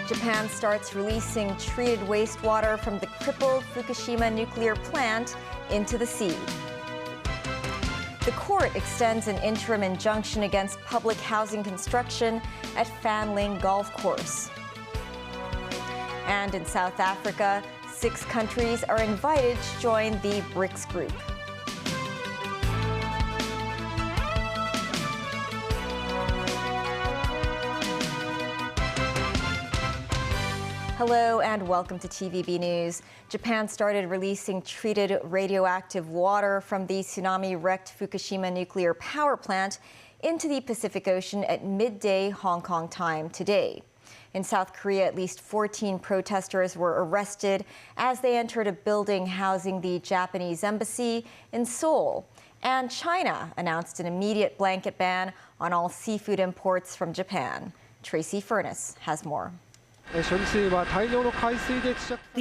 Japan starts releasing treated wastewater from the crippled Fukushima nuclear plant into the sea. The court extends an interim injunction against public housing construction at Fanling Golf Course. And in South Africa, 6 countries are invited to join the Brics group. Hello and welcome to TVB News. Japan started releasing treated radioactive water from the tsunami-wrecked Fukushima nuclear power plant into the Pacific Ocean at midday Hong Kong time today. In South Korea, at least 14 protesters were arrested as they entered a building housing the Japanese embassy in Seoul. And China announced an immediate blanket ban on all seafood imports from Japan. Tracy Furness has more. The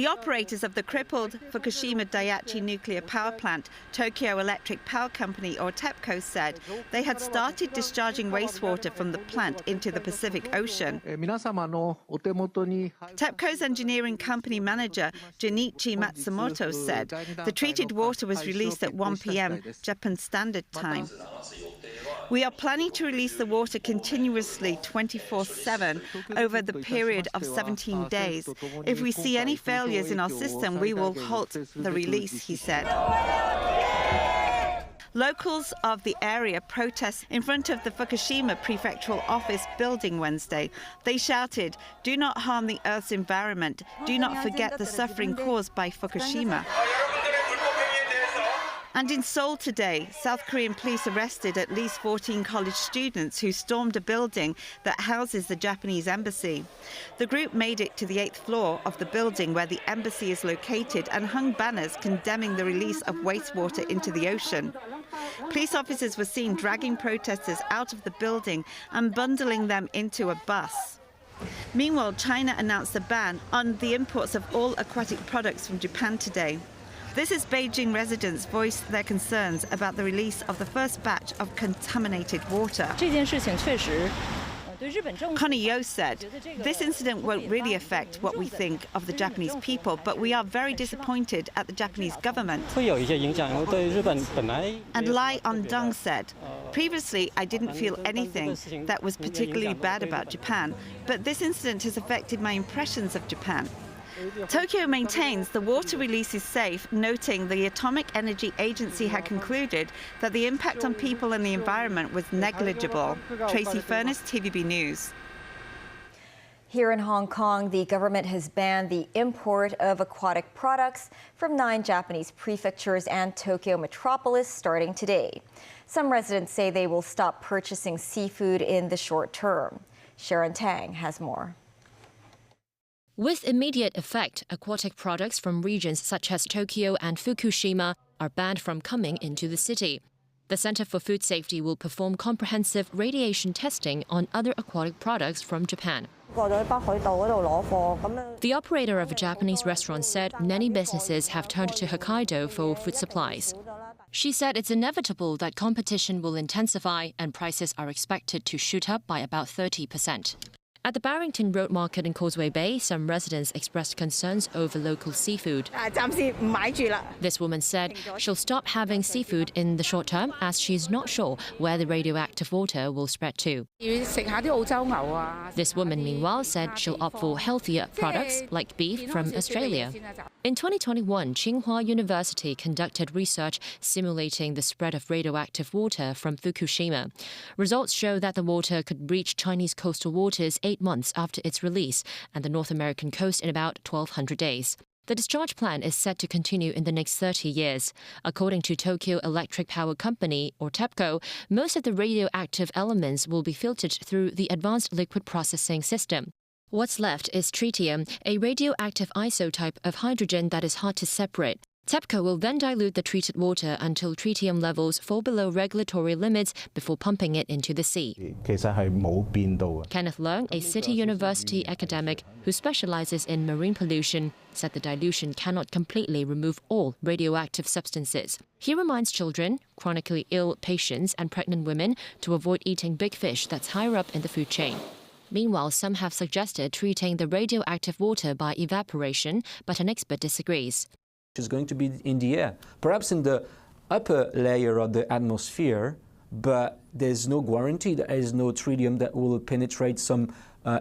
operators of the crippled Fukushima Daiichi nuclear power plant, Tokyo Electric Power Company, or TEPCO, said they had started discharging wastewater from the plant into the Pacific Ocean. TEPCO's engineering company manager, Junichi Matsumoto, said the treated water was released at 1 p.m. Japan Standard Time. We are planning to release the water continuously 24/7 over the period of 17 days. If we see any failures in our system, we will halt the release, he said. Locals of the area protest in front of the Fukushima prefectural office building Wednesday. They shouted, "Do not harm the Earth's environment. Do not forget the suffering caused by Fukushima." And in Seoul today, South Korean police arrested at least 14 college students who stormed a building that houses the Japanese embassy. The group made it to the 8th floor of the building where the embassy is located and hung banners condemning the release of wastewater into the ocean. Police officers were seen dragging protesters out of the building and bundling them into a bus. Meanwhile, China announced a ban on the imports of all aquatic products from Japan today. This as Beijing residents voiced their concerns about the release of the first batch of contaminated water. Connie Yo said, "This incident won't really affect what we think of the Japanese people, but we are very disappointed at the Japanese government." And Lai On-dong said, "Previously, I didn't feel anything that was particularly bad about Japan, but this incident has affected my impressions of Japan." Tokyo maintains the water release is safe, noting the Atomic Energy Agency had concluded that the impact on people and the environment was negligible. Tracy Furness, TVB News. Here in Hong Kong, the government has banned the import of aquatic products from 9 Japanese prefectures and Tokyo metropolis starting today. Some residents say they will stop purchasing seafood in the short term. Sharon Tang has more. With immediate effect, aquatic products from regions such as Tokyo and Fukushima are banned from coming into the city. The Center for Food Safety will perform comprehensive radiation testing on other aquatic products from Japan. The operator of a Japanese restaurant said many businesses have turned to Hokkaido for food supplies. She said it's inevitable that competition will intensify and prices are expected to shoot up by about 30%. At the Barrington Road Market in Causeway Bay, some residents expressed concerns over local seafood. This woman said she'll stop having seafood in the short term as she's not sure where the radioactive water will spread to. This woman, meanwhile, said she'll opt for healthier products like beef from Australia. In 2021, Tsinghua University conducted research simulating the spread of radioactive water from Fukushima. Results show that the water could reach Chinese coastal waters 8 months after its release and the North American coast in about 1,200 days. The discharge plan is set to continue in the next 30 years. According to Tokyo Electric Power Company, or TEPCO, most of the radioactive elements will be filtered through the advanced liquid processing system. What's left is tritium, a radioactive isotype of hydrogen that is hard to separate. TEPCO will then dilute the treated water until tritium levels fall below regulatory limits before pumping it into the sea. Kenneth Leung, a City University academic who specializes in marine pollution, said the dilution cannot completely remove all radioactive substances. He reminds children, chronically ill patients and pregnant women to avoid eating big fish that's higher up in the food chain. Meanwhile, some have suggested treating the radioactive water by evaporation, but an expert disagrees. Is going to be in the air, perhaps in the upper layer of the atmosphere, but there's no guarantee there is no tritium that will penetrate some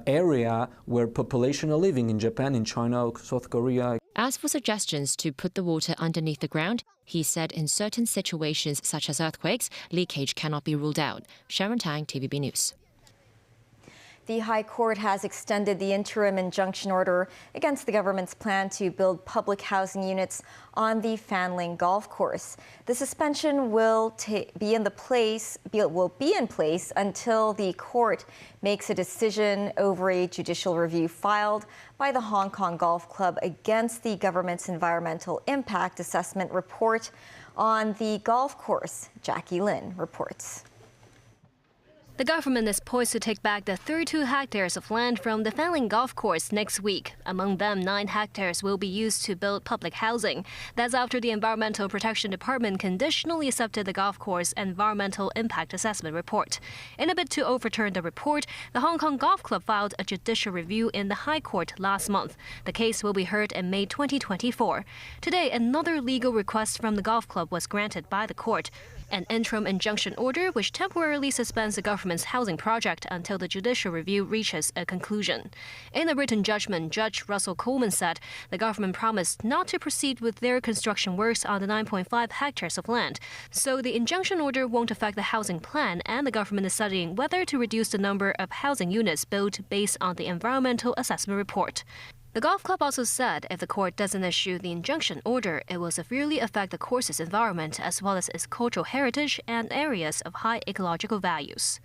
area where population are living in Japan, in China, South Korea. As for suggestions to put the water underneath the ground, he said in certain situations such as earthquakes, leakage cannot be ruled out. Sharon Tang, TVB News. The High Court has extended the interim injunction order against the government's plan to build public housing units on the Fanling golf course. The suspension will be in place until the court makes a decision over a judicial review filed by the Hong Kong Golf Club against the government's environmental impact assessment report on the golf course. Jackie Lin reports. The government is poised to take back the 32 hectares of land from the Fanling golf course next week. Among them, 9 hectares will be used to build public housing. That's after the Environmental Protection Department conditionally accepted the golf course environmental impact assessment report. In a bid to overturn the report, the Hong Kong Golf Club filed a judicial review in the High Court last month. The case will be heard in May 2024. Today, another legal request from the golf club was granted by the court. An interim injunction order which temporarily suspends the government's housing project until the judicial review reaches a conclusion. In a written judgment, Judge Russell Coleman said the government promised not to proceed with their construction works on the 9.5 hectares of land. So the injunction order won't affect the housing plan, and the government is studying whether to reduce the number of housing units built based on the environmental assessment report. The golf club also said if the court doesn't issue the injunction order, it will severely affect the course's environment as well as its cultural heritage and areas of high ecological values.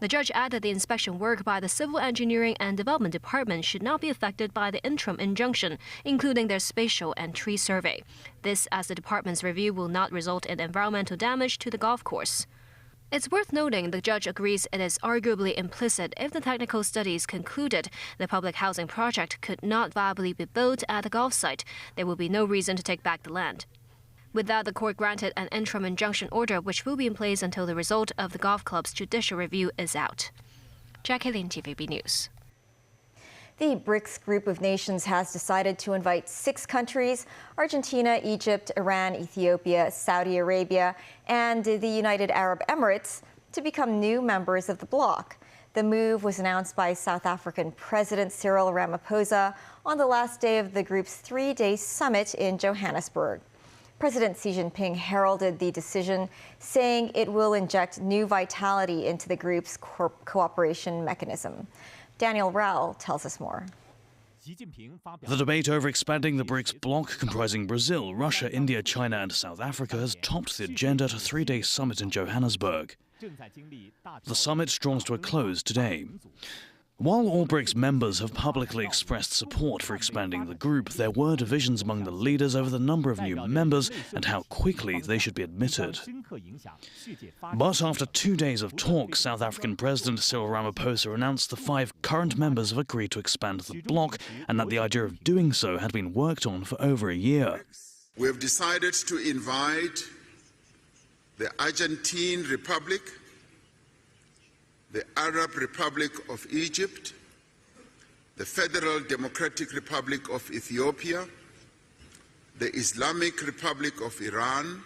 The judge added the inspection work by the Civil Engineering and Development Department should not be affected by the interim injunction, including their spatial and tree survey. This, as the department's review will not result in environmental damage to the golf course. It's worth noting the judge agrees it is arguably implicit if the technical studies concluded the public housing project could not viably be built at the golf site. There will be no reason to take back the land. With that, the court granted an interim injunction order which will be in place until the result of the golf club's judicial review is out. Jackie Lin, TVB News. The Brics group of nations has decided to invite 6 countries, Argentina, Egypt, Iran, Ethiopia, Saudi Arabia, and the United Arab Emirates, to become new members of the bloc. The move was announced by South African President Cyril Ramaphosa on the last day of the group's 3-day summit in Johannesburg. President Xi Jinping heralded the decision, saying it will inject new vitality into the group's cooperation mechanism. Daniel Rao tells us more. The debate over expanding the Brics bloc, comprising Brazil, Russia, India, China and South Africa, has topped the agenda at a 3-day summit in Johannesburg. The summit draws to a close today. While all Brics members have publicly expressed support for expanding the group, there were divisions among the leaders over the number of new members and how quickly they should be admitted. But after 2 days of talks, South African President Cyril Ramaphosa announced the 5 current members have agreed to expand the bloc and that the idea of doing so had been worked on for over a year. We have decided to invite the Argentine Republic, the Arab Republic of Egypt, the Federal Democratic Republic of Ethiopia, the Islamic Republic of Iran,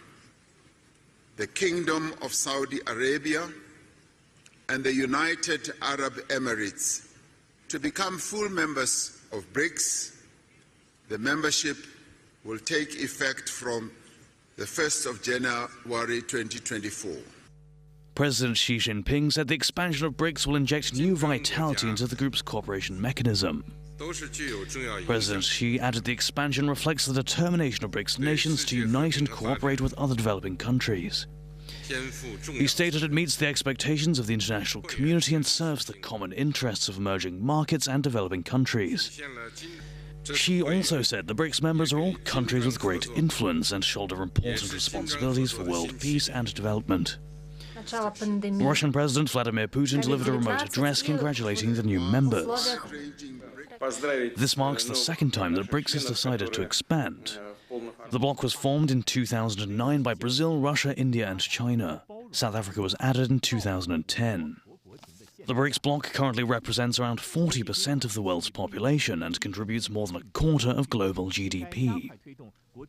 the Kingdom of Saudi Arabia, and the United Arab Emirates to become full members of Brics. The membership will take effect from the 1st of January 2024. President Xi Jinping said the expansion of Brics will inject new vitality into the group's cooperation mechanism. President Xi added the expansion reflects the determination of Brics nations to unite and cooperate with other developing countries. He stated it meets the expectations of the international community and serves the common interests of emerging markets and developing countries. She also said the BRICS members are all countries with great influence and shoulder important responsibilities for world peace and development. Russian President Vladimir Putin delivered a remote address congratulating the new members. This marks the second time that BRICS has decided to expand. The bloc was formed in 2009 by Brazil, Russia, India and China. South Africa was added in 2010. The BRICS bloc currently represents around 40% of the world's population and contributes more than a quarter of global GDP.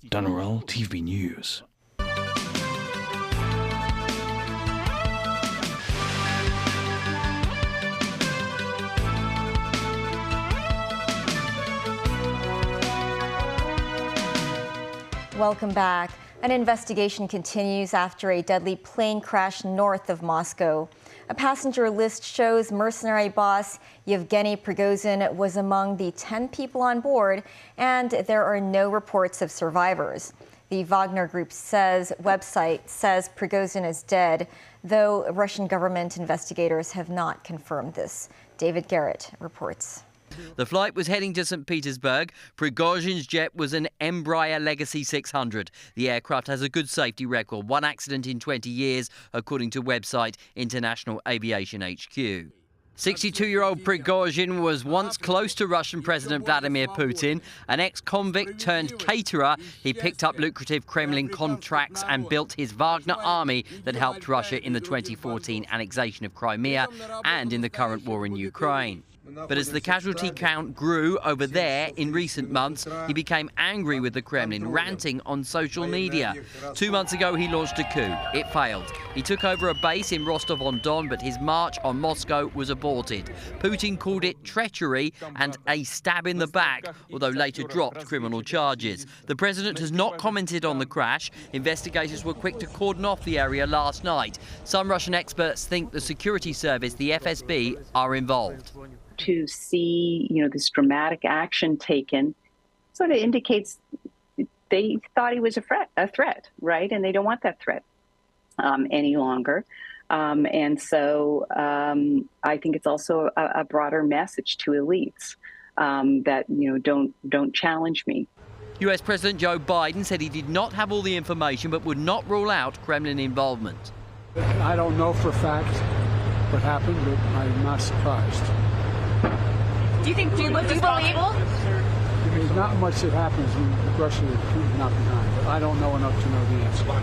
Dan Orell, TVB News. Welcome back. An investigation continues after a deadly plane crash north of Moscow. A passenger list shows mercenary boss Yevgeny Prigozhin was among the 10 people on board, and there are no reports of survivors. The Wagner Group's website says Prigozhin is dead, though Russian government investigators have not confirmed this. David Garrett reports. The flight was heading to St. Petersburg. Prigozhin's jet was an Embraer Legacy 600. The aircraft has a good safety record, one accident in 20 years, according to website International Aviation HQ. 62-year-old Prigozhin was once close to Russian President Vladimir Putin. An ex-convict turned caterer, he picked up lucrative Kremlin contracts and built his Wagner army that helped Russia in the 2014 annexation of Crimea and in the current war in Ukraine. But as the casualty count grew over there in recent months, he became angry with the Kremlin, ranting on social media. 2 months ago, he launched a coup. It failed. He took over a base in Rostov-on-Don, but his march on Moscow was aborted. Putin called it treachery and a stab in the back, although later dropped criminal charges. The president has not commented on the crash. Investigators were quick to cordon off the area last night. Some Russian experts think the security service, the FSB, are involved. To see, this dramatic action taken sort of indicates they thought he was a threat, right? And they don't want that threat any longer. And so I think it's also a broader message to elites that, don't challenge me. US President Joe Biden said he did not have all the information but would not rule out Kremlin involvement. I don't know for a fact what happened, but I'm not surprised. Do you believe? There's not much that happens when Russia is Putin not behind, but I don't know enough to know the answer.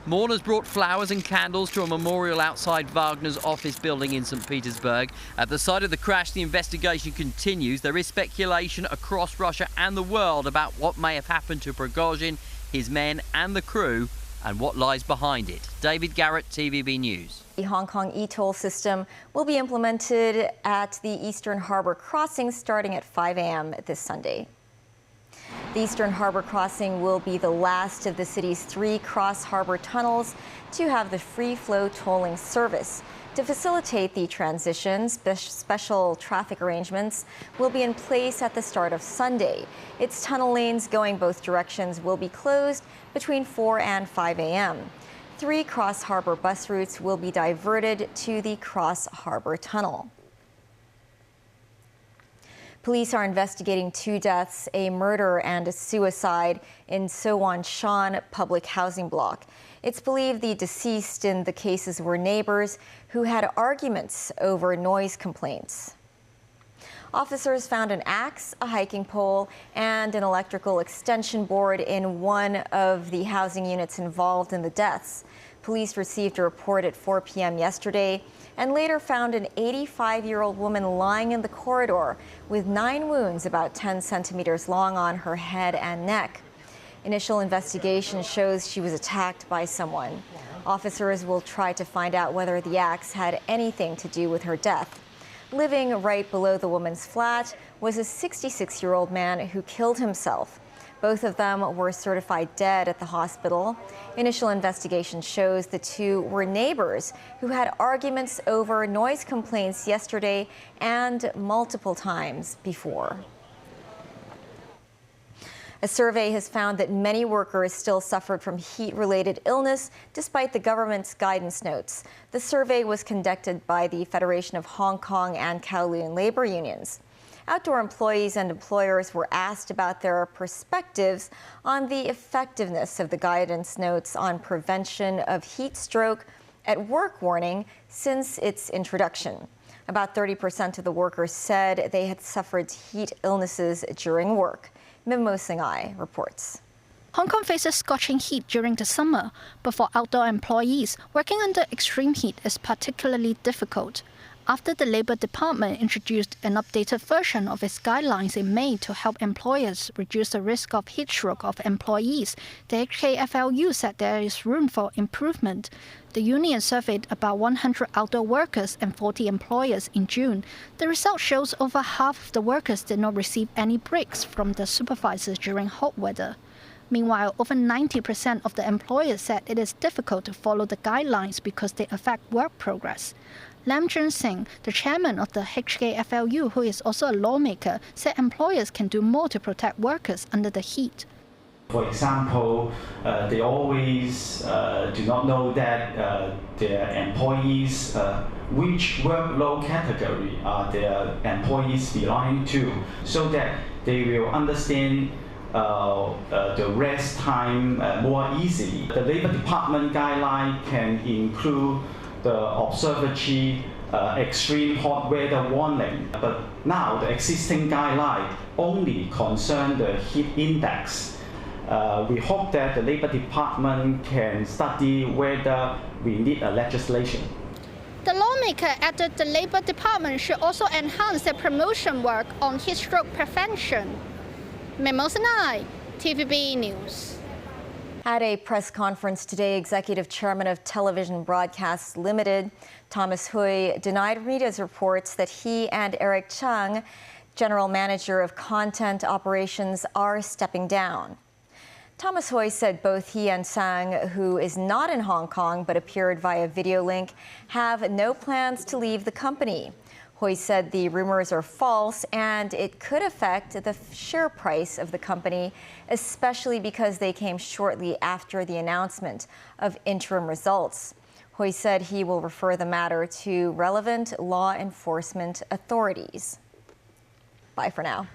Mourners brought flowers and candles to a memorial outside Wagner's office building in St. Petersburg. At the site of the crash, the investigation continues. There is speculation across Russia and the world about what may have happened to Prigozhin, his men and the crew, and what lies behind it. David Garrett, TVB News. The Hong Kong e-toll system will be implemented at the Eastern Harbour Crossing starting at 5 a.m. this Sunday. The Eastern Harbour Crossing will be the last of the city's 3 cross-harbour tunnels to have the free-flow tolling service. To facilitate the transition, special traffic arrangements will be in place at the start of Sunday. Its tunnel lanes going both directions will be closed between 4 and 5 a.m. 3 cross-harbour bus routes will be diverted to the cross-harbour tunnel. Police are investigating 2 deaths, a murder and a suicide in So-Wan Shan public housing block. It's believed the deceased in the cases were neighbors who had arguments over noise complaints. Officers found an axe, a hiking pole, and an electrical extension board in one of the housing units involved in the deaths. Police received a report at 4 p.m. yesterday and later found an 85-year-old woman lying in the corridor with 9 wounds about 10 centimeters long on her head and neck. Initial investigation shows she was attacked by someone. Officers will try to find out whether the axe had anything to do with her death. Living right below the woman's flat was a 66-year-old man who killed himself. Both of them were certified dead at the hospital. Initial investigation shows the 2 were neighbors who had arguments over noise complaints yesterday and multiple times before. A survey has found that many workers still suffered from heat-related illness despite the government's guidance notes. The survey was conducted by the Federation of Hong Kong and Kowloon labor unions. Outdoor employees and employers were asked about their perspectives on the effectiveness of the guidance notes on prevention of heat stroke at work warning since its introduction. About 30% of the workers said they had suffered heat illnesses during work. Mimo Singhai reports. Hong Kong faces scorching heat during the summer, but for outdoor employees, working under extreme heat is particularly difficult. After the Labour Department introduced an updated version of its guidelines in May to help employers reduce the risk of heat stroke of employees, the HKFLU said there is room for improvement. The union surveyed about 100 outdoor workers and 40 employers in June. The result shows over half of the workers did not receive any breaks from their supervisors during hot weather. Meanwhile, over 90% of the employers said it is difficult to follow the guidelines because they affect work progress. Lam Jun Singh, the chairman of the HKFLU, who is also a lawmaker, said employers can do more to protect workers under the heat. For example, they always do not know that their employees, which workload category are their employees belonging to, so that they will understand the rest time more easily. The Labour Department guideline can include the observatory extreme hot weather warning, but now the existing guideline only concern the heat index. We hope that the Labour Department can study whether we need a legislation. The lawmaker added the Labour Department should also enhance their promotion work on heat stroke prevention. Mimo Singhai, TVB News. At a press conference today, Executive Chairman of Television Broadcasts Limited, Thomas Hui, denied Rita's reports that he and Eric Chung, General Manager of Content Operations, are stepping down. Thomas Hui said both he and Sang, who is not in Hong Kong but appeared via video link, have no plans to leave the company. Hui said the rumors are false and it could affect the share price of the company, especially because they came shortly after the announcement of interim results. Hui said he will refer the matter to relevant law enforcement authorities. Bye for now.